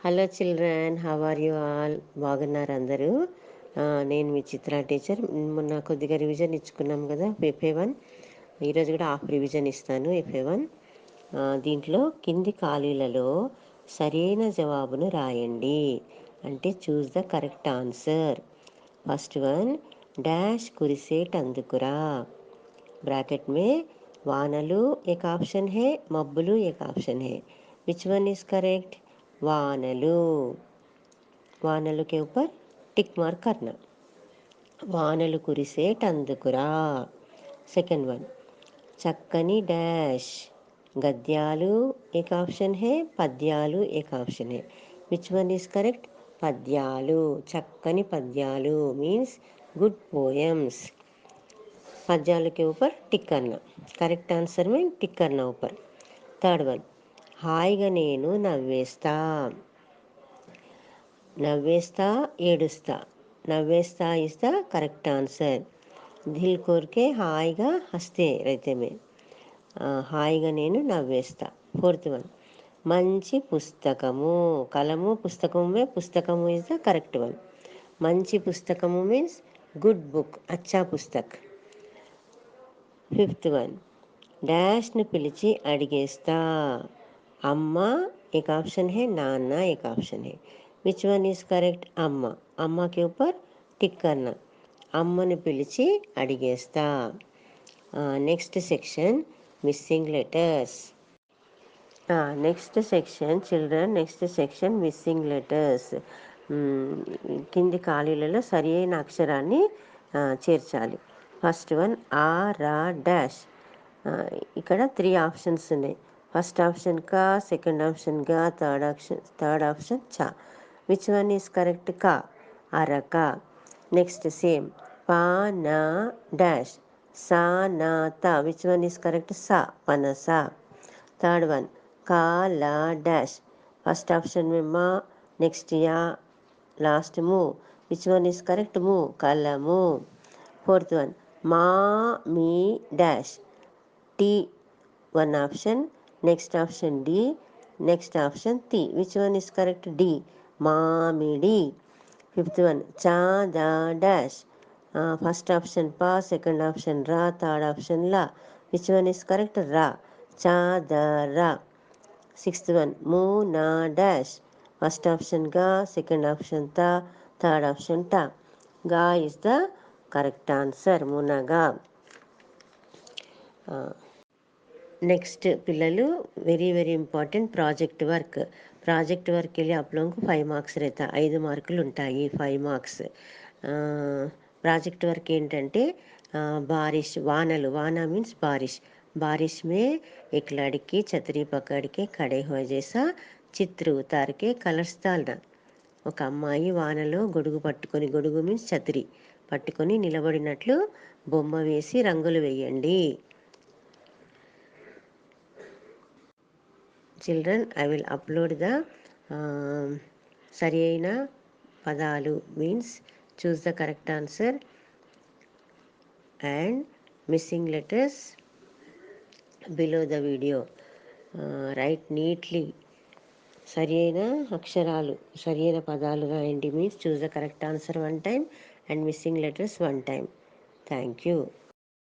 Hello children, how are you all? బాగున్నారు అందరూ? నేను మీ చిత్ర టీచర్. మొన్న కొద్దిగా రివిజన్ ఇచ్చుకున్నాం కదా ఎఫ్ఏ1. ఈరోజు కూడా హాఫ్ రివిజన్ ఇస్తాను ఎఫ్ఏ1. దీంట్లో కింది ఖాళీలలో సరైన జవాబును రాయండి. అంటే choose the correct answer. First one, dash కురిసేటందుకురా. ब्रैकेट में वानलू एक ऑप्शन है, मब्बुलू एक ऑप्शन है. Which one is correct? वानलू. वानलू के ऊपर टिक मार्क करना. వానలు కురిసేటందుకురా. సెకండ్ వన్, చక్కని డాష్. గద్యాలు एक ऑप्शन है, పద్యాలు एक ऑप्शन है. Which one is correct? పద్యాలు. చక్కని పద్యాలు మీన్స్ गुड पोएम्स. पद्यालों के ऊपर टिक करना. करेक्ट आंसर में टिक करना ऊपर. थर्ड वन, హాయిగా నేను నవ్వేస్తా. నవ్వేస్తా ఏడుస్తా. నవ్వేస్తా ఇస్ ద కరెక్ట్ ఆన్సర్. దిల్ కోర్కే హాయిగా హస్తే రైతే మే. హాయిగా నేను నవ్వేస్తా. ఫోర్త్ వన్, మంచి పుస్తకము. కలము పుస్తకము మే పుస్తకము ఇస్ ద కరెక్ట్ వన్. మంచి పుస్తకము మీన్స్ గుడ్ బుక్, అచ్చా పుస్తక్. ఫిఫ్త్ వన్, డాష్ను పిలిచి అడిగేస్తా. అమ్మ एक ऑप्शन है, नाना एक ऑप्शन है. Which one is correct? अम्मा. अम्मा के ऊपर टिक करना. అమ్మను పిలిచి అడిగేస్తా. Next section missing letters. Next section children, next section missing letters. కింది ఖాళీలలో సరి అయిన అక్షరాన్ని చేర్చాలి. ఫస్ట్ వన్, ఆ రా డాష్. ఇక్కడ 3 ఆప్షన్స్ ఉన్నాయి. ఫస్ట్ ఆప్షన్ కా, సెకండ్ ఆప్షన్ గా, థర్డ్ ఆప్షన్ చా. Which one is correct? కా, అరక. నెక్స్ట్ సేమ్, పా నా డాష్. సా నా తా. Which one is correct? సా, పనస. థర్డ్ వన్, काला डैश. फर्स्ट ऑप्शन में माँ, नेक्स्ट या, लास्ट मुँह. Which one is correct? मुँह, कलमु. फोर्थ वन, माँ मी डैश. टी वन ऑप्शन, नेक्स्ट ऑप्शन डी, नेक्स्ट ऑप्शन ती. Which one is correct? डी, मामिडी. फिफ्थ वन, चादा डैश. फर्स्ट ऑप्शन पा, सेकंड ऑप्शन रा, थर्ड ऑप्शन ला. Which one is correct? रा, चादरा. Sixth one, Muna dash. First option गा, सेकंड ऑप्शन ता, थर्ड ऑप्शन टा. गा इज द करेक्ट आंसर, मुनगा. नेक्स्ट पिल्लू, very very important project work. Project work के लिए आप लोगों को 5 మార్క్స్ रहता. 5 మార్కులు ఉంటాయి, 5 మార్క్స్. ప్రాజెక్ట్ వర్క్ ఏంటంటే बारिश, వానలు. వాన మీన్స్ बारिश. बारिश में एक लड़की छतरी पकड़ के खड़े हो जैसा चित्र उतार के कलर्स डालना. ఒక అమ్మాయి వానలో గొడుగు పట్టుకొని, గొడుగు మీన్స్ ఛత్రి పట్టుకొని నిలబడినట్లు బొమ్మ వేసి రంగులు వేయండి. Children, I will upload the సరి అయిన పదాలు means choose the correct answer and missing letters below the video. Right neatly. సరి అయిన అక్షరాలు, సరి అయిన పదాలు రాయండి means choose the correct answer 1 time and missing letters 1 time. Thank you.